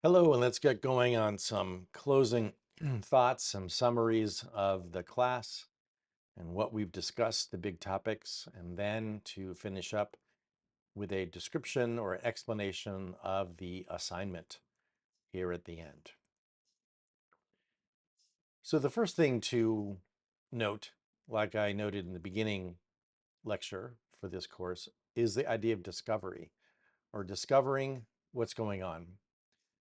Hello, and let's get going on some closing thoughts, some summaries of the class and what we've discussed, the big topics, and then to finish up with a description or explanation of the assignment here at the end. So the first thing to note, like I noted in the beginning lecture for this course, is the idea of discovery or discovering what's going on.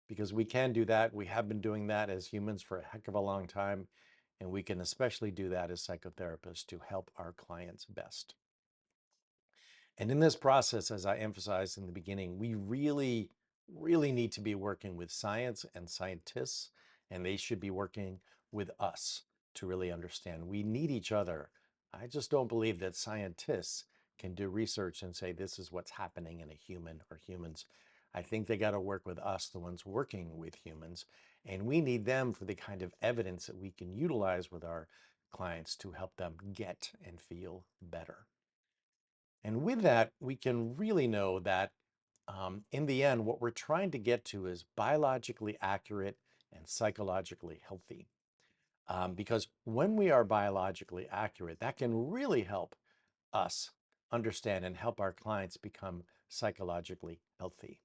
Because we can do that. We have been doing that as humans for a heck of a long time, and we can especially do that as psychotherapists to help our clients best. And in this process, as I emphasized in the beginning, we really need to be working with science and scientists, and they should be working with us to really understand. We need each other. I just don't believe that scientists can do research and say this is what's happening in a human or humans. I think they got to work with us, the ones working with humans, and we need them for the kind of evidence that we can utilize with our clients to help them get and feel better. And with that, we can really know that in the end, what we're trying to get to is biologically accurate and psychologically healthy. Because when we are biologically accurate, that can really help us understand and help our clients become psychologically healthy.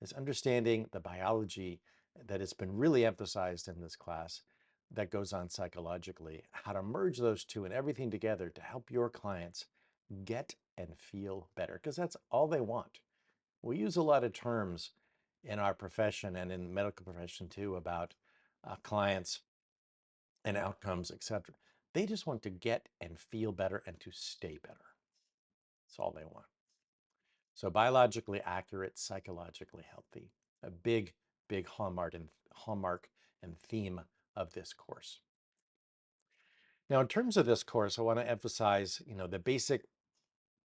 Is understanding the biology that has been really emphasized in this class that goes on psychologically, how to merge those two and everything together to help your clients get and feel better, because that's all they want. We use a lot of terms in our profession and in the medical profession too about clients and outcomes, etc. They just want to get and feel better and to stay better. That's all they want. So biologically accurate, psychologically healthy, a big hallmark and theme of this course. Now, in terms of this course, I want to emphasize, the basic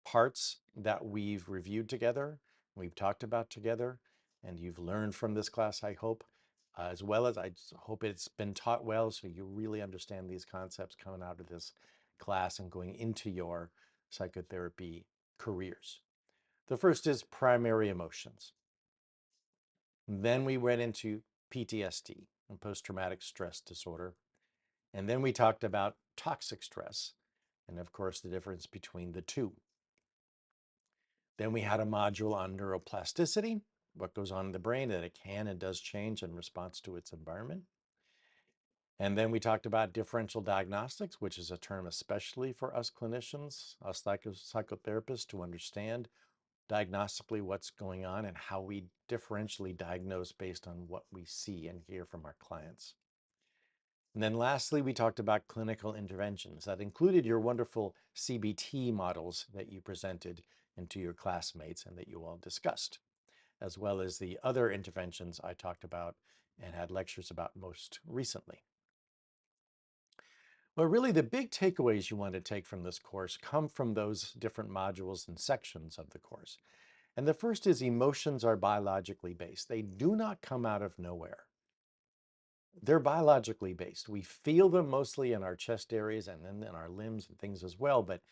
parts that we've reviewed together, we've talked about together, and you've learned from this class, I hope, as well as I just hope it's been taught well so you really understand these concepts coming out of this class and going into your psychotherapy careers. The first is primary emotions. Then we went into PTSD and post-traumatic stress disorder. And then we talked about toxic stress and, of course, the difference between the two. Then we had a module on neuroplasticity, what goes on in the brain, that it can and does change in response to its environment. And then we talked about differential diagnostics, which is a term especially for us clinicians, us psychotherapists, to understand diagnostically what's going on and how we differentially diagnose based on what we see and hear from our clients. And then lastly, we talked about clinical interventions. That included your wonderful CBT models that you presented into your classmates and that you all discussed, as well as the other interventions I talked about and had lectures about most recently. Well, really, the big takeaways you want to take from this course come from those different modules and sections of the course. And the first is emotions are biologically based. They do not come out of nowhere. They're biologically based. We feel them mostly in our chest areas and then in our limbs and things as well, but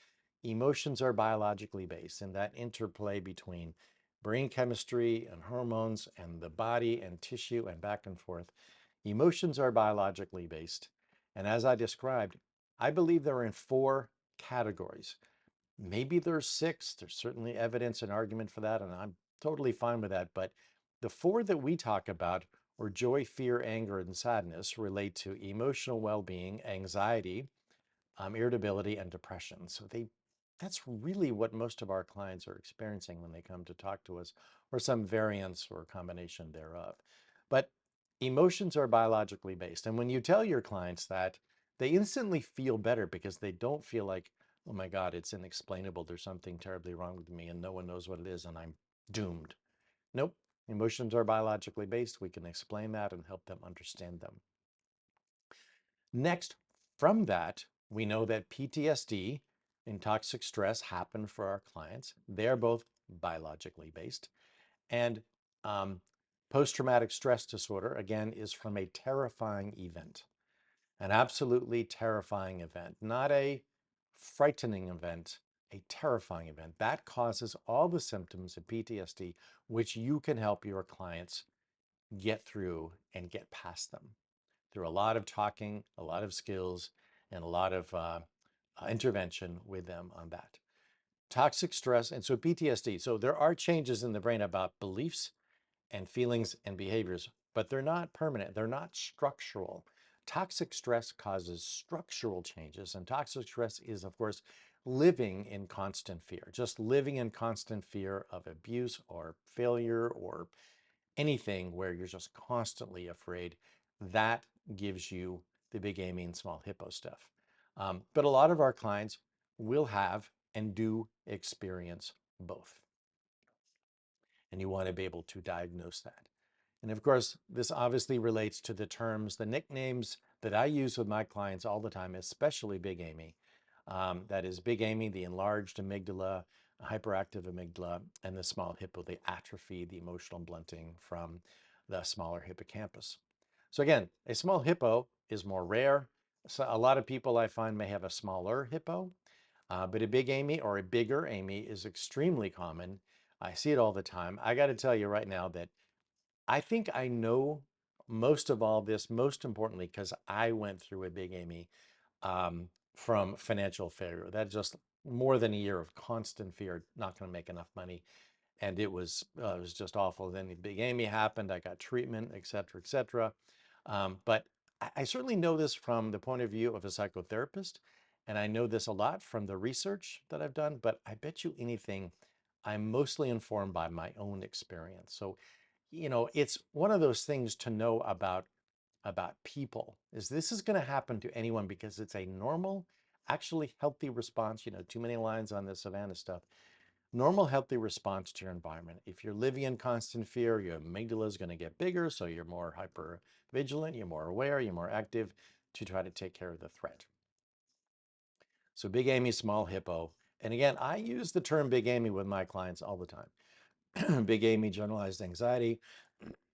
emotions are biologically based, and that interplay between brain chemistry and hormones and the body and tissue and back and forth. Emotions are biologically based. And as I described, I believe they're in four categories. Maybe there's six. There's certainly evidence and argument for that, and I'm totally fine with that. But the four that we talk about, or joy, fear, anger, and sadness, relate to emotional well-being, anxiety, irritability, and depression. So that's really what most of our clients are experiencing when they come to talk to us, or some variance or combination thereof. But emotions are biologically based. And when you tell your clients that, they instantly feel better because they don't feel like, oh my God, it's inexplainable. There's something terribly wrong with me and no one knows what it is and I'm doomed. Nope. Emotions are biologically based. We can explain that and help them understand them. Next, from that, we know that PTSD and toxic stress happen for our clients. They're both biologically based. And post-traumatic stress disorder, again, is from a terrifying event, an absolutely terrifying event, not a frightening event, a terrifying event. That causes all the symptoms of PTSD, which you can help your clients get through and get past them through a lot of talking, a lot of skills, and a lot of intervention with them on that. Toxic stress, and so PTSD. So there are changes in the brain about beliefs and feelings and behaviors, but they're not permanent. They're not structural. Toxic stress causes structural changes, and toxic stress is, of course, living in constant fear, just living in constant fear of abuse or failure or anything where you're just constantly afraid. That gives you the big Amy and small hippo stuff. But a lot of our clients will have and do experience both. And you want to be able to diagnose that. And of course, this obviously relates to the terms, the nicknames that I use with my clients all the time, especially Big Amy. That is Big Amy, the enlarged amygdala, hyperactive amygdala, and the small hippo, the atrophy, the emotional blunting from the smaller hippocampus. So again, a small hippo is more rare. So a lot of people I find may have a smaller hippo, but a big Amy or a bigger Amy is extremely common. I see it all the time. I got to tell you right now that I think I know most of all this, most importantly, because I went through a big Amy from financial failure. That just more than a year of constant fear, not going to make enough money, and it was just awful. Then the big Amy happened. I got treatment, et cetera, et cetera. But I certainly know this from the point of view of a psychotherapist, and I know this a lot from the research that I've done. But I bet you anything, I'm mostly informed by my own experience. So it's one of those things to know about people is this is going to happen to anyone because it's a normal, actually healthy response. Too many lines on the Savannah stuff. Normal, healthy response to your environment. If you're living in constant fear, your amygdala is going to get bigger, so you're more hyper vigilant, you're more aware, you're more active to try to take care of the threat. So big Amy, small hippo. And again, I use the term big Amy with my clients all the time. Big Amy, generalized anxiety.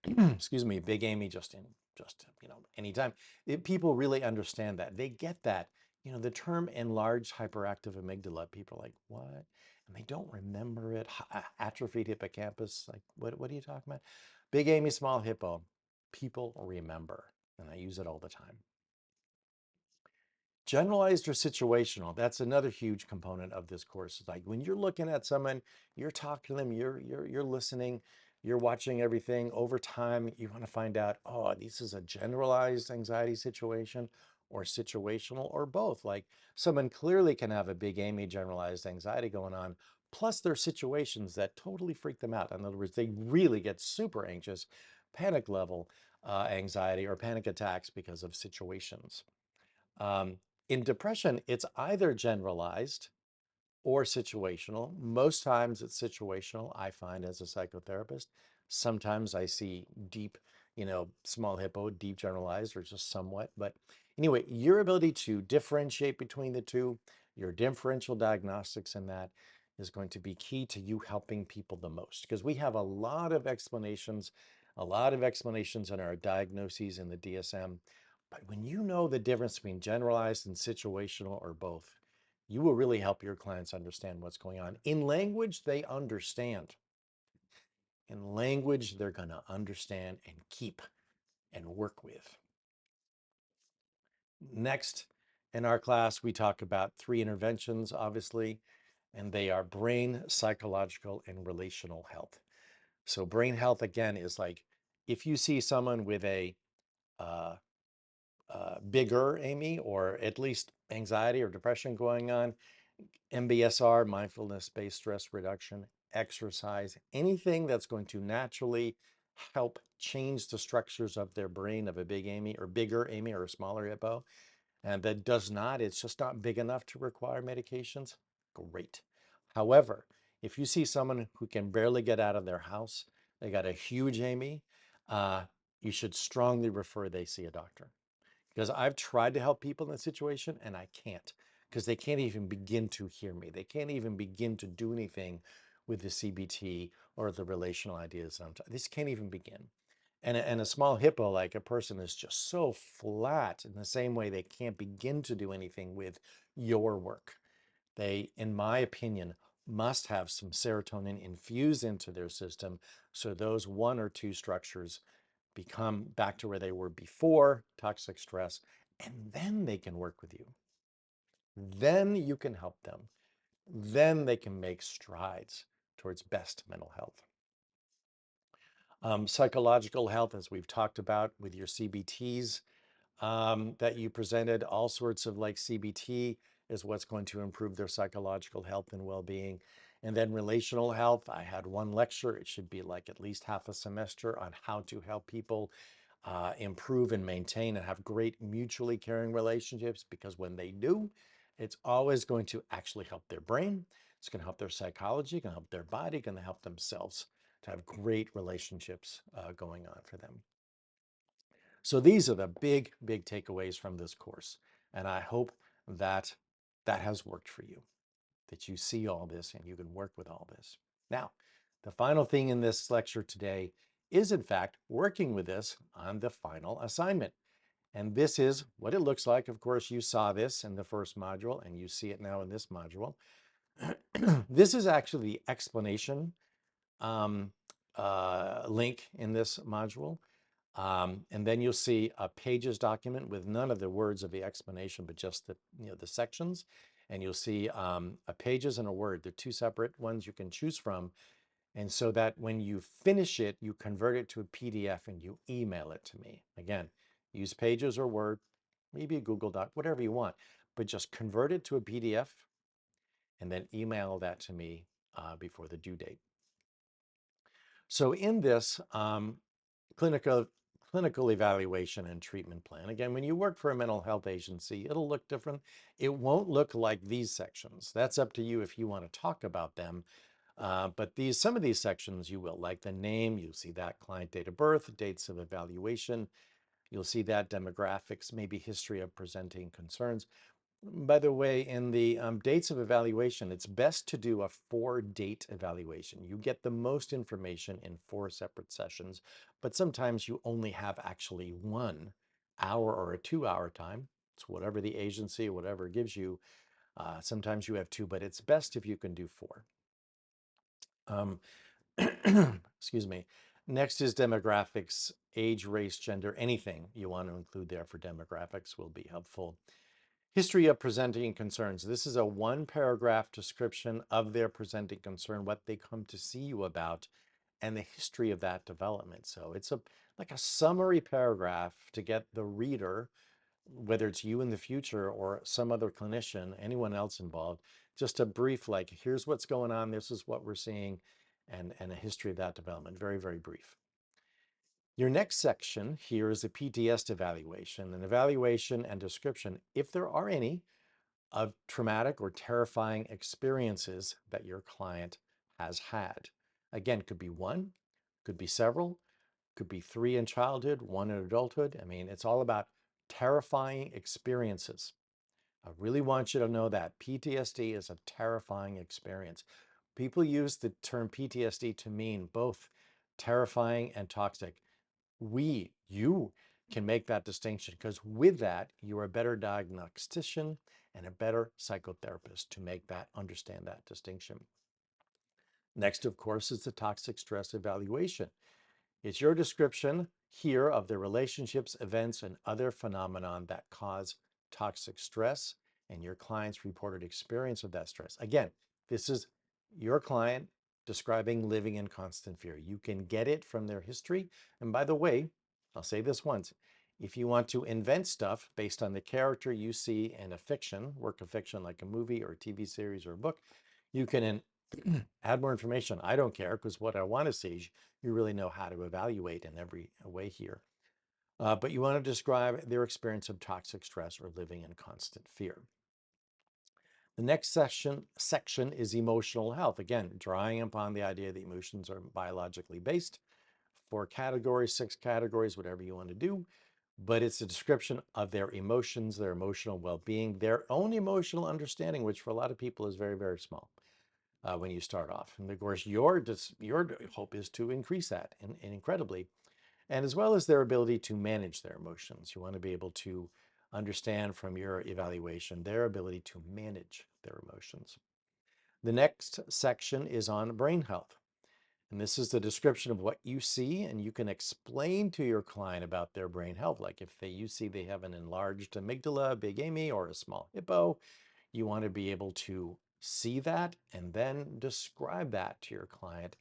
Excuse me, big Amy, anytime. People really understand that. They get that. The term enlarged hyperactive amygdala, people are like, what? And they don't remember it. Atrophied hippocampus, like, what are you talking about? Big Amy, small hippo. People remember, and I use it all the time. Generalized or situational, that's another huge component of this course. Like when you're looking at someone, you're talking to them, you're listening, you're watching everything. Over time, you want to find out, oh, this is a generalized anxiety situation or situational or both. Like someone clearly can have a big Amy generalized anxiety going on, plus there's situations that totally freak them out. In other words, they really get super anxious, panic level anxiety or panic attacks because of situations. Um, in depression, it's either generalized or situational. Most times it's situational, I find as a psychotherapist. Sometimes I see deep, small hippo, deep generalized, or just somewhat. But anyway, your ability to differentiate between the two, your differential diagnostics in that is going to be key to you helping people the most. Because we have a lot of explanations in our diagnoses in the DSM. But when you know the difference between generalized and situational or both, you will really help your clients understand what's going on. In language, they understand. In language, they're going to understand and keep and work with. Next, in our class, we talk about 3 interventions, obviously, and they are brain, psychological, and relational health. So brain health, again, is like if you see someone with a uh, bigger Amy, or at least anxiety or depression going on, MBSR, mindfulness-based stress reduction, exercise, anything that's going to naturally help change the structures of their brain of a big Amy or bigger Amy or a smaller hippo, and that does not, it's just not big enough to require medications, great. However, if you see someone who can barely get out of their house, they got a huge Amy, uh, you should strongly refer they see a doctor. Because I've tried to help people in this situation and I can't, because they can't even begin to hear me. They can't even begin to do anything with the CBT or the relational ideas. This can't even begin. And a small hippo, like a person, is just so flat in the same way they can't begin to do anything with your work. They, in my opinion, must have some serotonin infused into their system so those 1 or 2 structures become back to where they were before toxic stress, and then they can work with you. Then you can help them. Then they can make strides towards best mental health. Psychological health, as we've talked about with your CBTs that you presented, all sorts of like CBT is what's going to improve their psychological health and well-being. And then relational health, I had one lecture. It should be like at least half a semester on how to help people improve and maintain and have great mutually caring relationships, because when they do, it's always going to actually help their brain. It's going to help their psychology, going to help their body, going to help themselves to have great relationships going on for them. So these are the big, big takeaways from this course. And I hope that that has worked for you, that you see all this and you can work with all this. Now, the final thing in this lecture today is, in fact, working with this on the final assignment. And this is what it looks like. Of course, you saw this in the first module and you see it now in this module. This is actually the explanation link in this module. And then you'll see a pages document with none of the words of the explanation, but just the, the sections. And you'll see a pages and a word. They're two separate ones you can choose from. And so that when you finish it, you convert it to a PDF and you email it to me. Again, use pages or Word, maybe a Google Doc, whatever you want, but just convert it to a PDF and then email that to me before the due date. So in this clinical evaluation and treatment plan, again, when you work for a mental health agency, it'll look different. It won't look like these sections. That's up to you if you want to talk about them. But some of these sections you will, like the name, you'll see that client date of birth, dates of evaluation, you'll see that demographics, maybe history of presenting concerns. By the way, in the dates of evaluation, it's best to do a 4-date evaluation. You get the most information in 4 separate sessions, but sometimes you only have actually 1 hour or a 2-hour time. It's whatever the agency, whatever gives you. Sometimes you have 2, but it's best if you can do 4. Excuse me. Next is demographics, age, race, gender, anything you want to include there for demographics will be helpful. History of presenting concerns. This is a 1-paragraph description of their presenting concern, what they come to see you about, and the history of that development. So it's like a summary paragraph to get the reader, whether it's you in the future or some other clinician, anyone else involved, just a brief, like, here's what's going on, this is what we're seeing, and a history of that development. Very, very brief. Your next section here is a PTSD evaluation, an evaluation and description, if there are any, of traumatic or terrifying experiences that your client has had. Again, could be 1, could be several, could be 3 in childhood, 1 in adulthood. I mean, it's all about terrifying experiences. I really want you to know that PTSD is a terrifying experience. People use the term PTSD to mean both terrifying and toxic. You can make that distinction, because with that, you're a better diagnostician and a better psychotherapist to understand that distinction. Next, of course, is the toxic stress evaluation. It's your description here of the relationships, events, and other phenomenon that cause toxic stress and your client's reported experience of that stress. Again, this is your client describing living in constant fear. You can get it from their history. And by the way, I'll say this once, if you want to invent stuff based on the character you see in a fiction, work of fiction like a movie or a TV series or a book, you can add more information. I don't care, because what I want to see is you really know how to evaluate in every way here. But you want to describe their experience of toxic stress or living in constant fear. The next section is emotional health. Again, drawing upon the idea that emotions are biologically based. 4 categories, 6 categories, whatever you want to do. But it's a description of their emotions, their emotional well-being, their own emotional understanding, which for a lot of people is very, very small when you start off. And of course, your hope is to increase that incredibly, and as well as their ability to manage their emotions. You want to be able to understand from your evaluation their ability to manage their emotions. The next section is on brain health. And this is the description of what you see, and you can explain to your client about their brain health. Like if you see they have an enlarged amygdala, big Amy, or a small hippo, you want to be able to see that and then describe that to your client,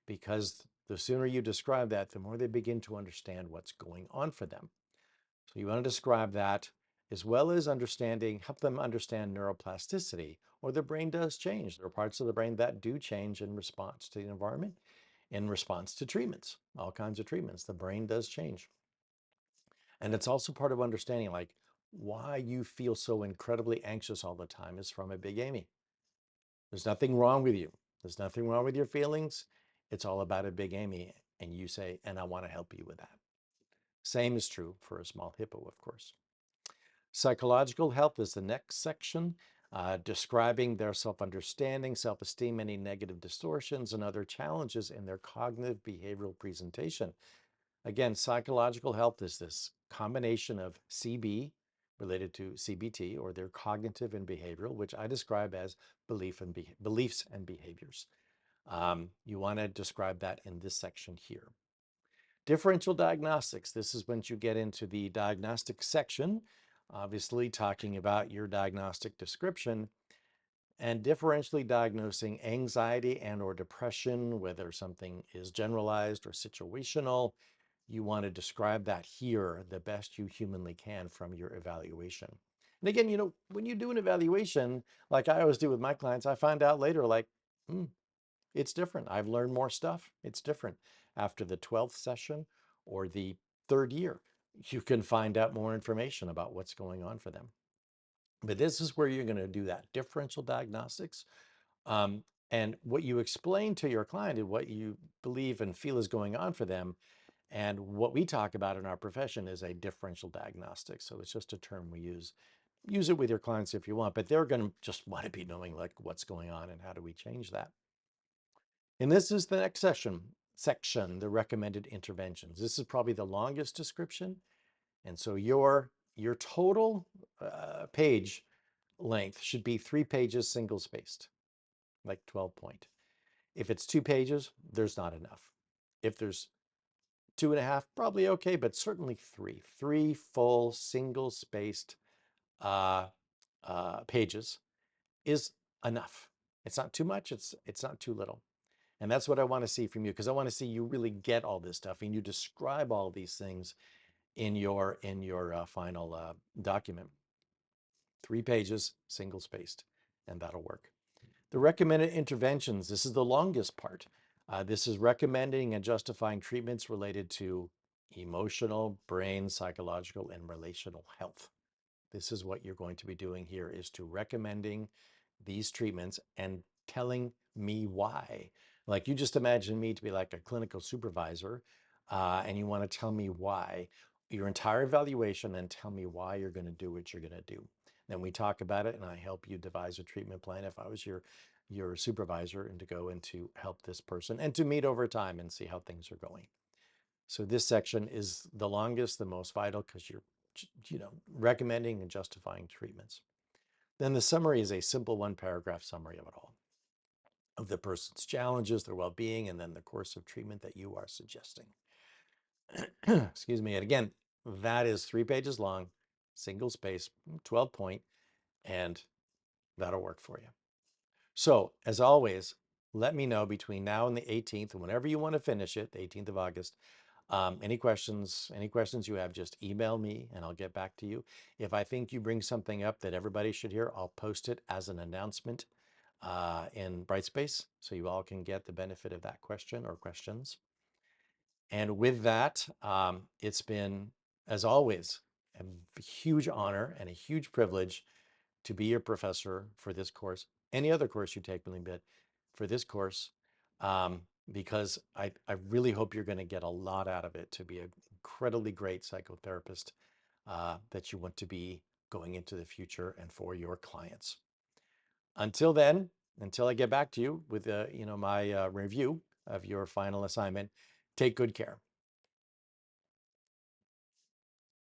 because the sooner you describe that, the more they begin to understand what's going on for them. So you want to describe that as well as help them understand neuroplasticity, or the brain does change. There are parts of the brain that do change in response to the environment, in response to treatments, all kinds of treatments. The brain does change. And it's also part of understanding like why you feel so incredibly anxious all the time is from a big Amy. There's nothing wrong with you. There's nothing wrong with your feelings. It's all about a big Amy. And you say, and I want to help you with that. Same is true for a small hippo, of course. Psychological health is the next section, describing their self-understanding, self-esteem, any negative distortions, and other challenges in their cognitive behavioral presentation. Again, psychological health is this combination of CB related to CBT, or their cognitive and behavioral, which I describe as beliefs and behaviors. You want to describe that in this section here. Differential diagnostics. This is when you get into the diagnostic section, obviously talking about your diagnostic description and differentially diagnosing anxiety and or depression, whether something is generalized or situational. You want to describe that here the best you humanly can from your evaluation. And again, when you do an evaluation, like I always do with my clients, I find out later, like, it's different. I've learned more stuff. It's different. After the 12th session or the third year, you can find out more information about what's going on for them. But this is where you're going to do that differential diagnostics. And what you explain to your client and what you believe and feel is going on for them. And what we talk about in our profession is a differential diagnostic. So it's just a term we use. Use it with your clients if you want, but they're going to just want to be knowing like what's going on and how do we change that. And this is the next section, the recommended interventions. This is probably the longest description. And so your total page length should be 3 pages single spaced, like 12 point. If it's 2 pages, there's not enough. If there's 2.5, probably okay, but certainly 3 full single spaced pages is enough. It's not too much, it's not too little. And that's what I want to see from you, because I want to see you really get all this stuff and you describe all these things in your final document. 3 pages, single spaced, and that'll work. The recommended interventions, this is the longest part. This is recommending and justifying treatments related to emotional, brain, psychological, and relational health. This is what you're going to be doing here, is to recommending these treatments and telling me why. Like you just imagine me to be like a clinical supervisor, and you want to tell me why, your entire evaluation, and tell me why you're going to do what you're going to do. Then we talk about it and I help you devise a treatment plan if I was your supervisor, and to go and to help this person and to meet over time and see how things are going. So this section is the longest, the most vital, because you're recommending and justifying treatments. Then the summary is a simple 1-paragraph summary of it all, of the person's challenges, their well-being, and then the course of treatment that you are suggesting. Excuse me. And again, that is 3 pages long, single space, 12 point, and that'll work for you. So as always, let me know between now and the 18th, whenever you want to finish it, the 18th of August, any questions you have, just email me and I'll get back to you. If I think you bring something up that everybody should hear, I'll post it as an announcement in Brightspace, so you all can get the benefit of that question or questions. And with that, it's been, as always, a huge honor and a huge privilege to be your professor for this course, any other course you take, really, but for this course, because I really hope you're going to get a lot out of it to be an incredibly great psychotherapist that you want to be going into the future and for your clients. Until then, until I get back to you with my review of your final assignment, take good care.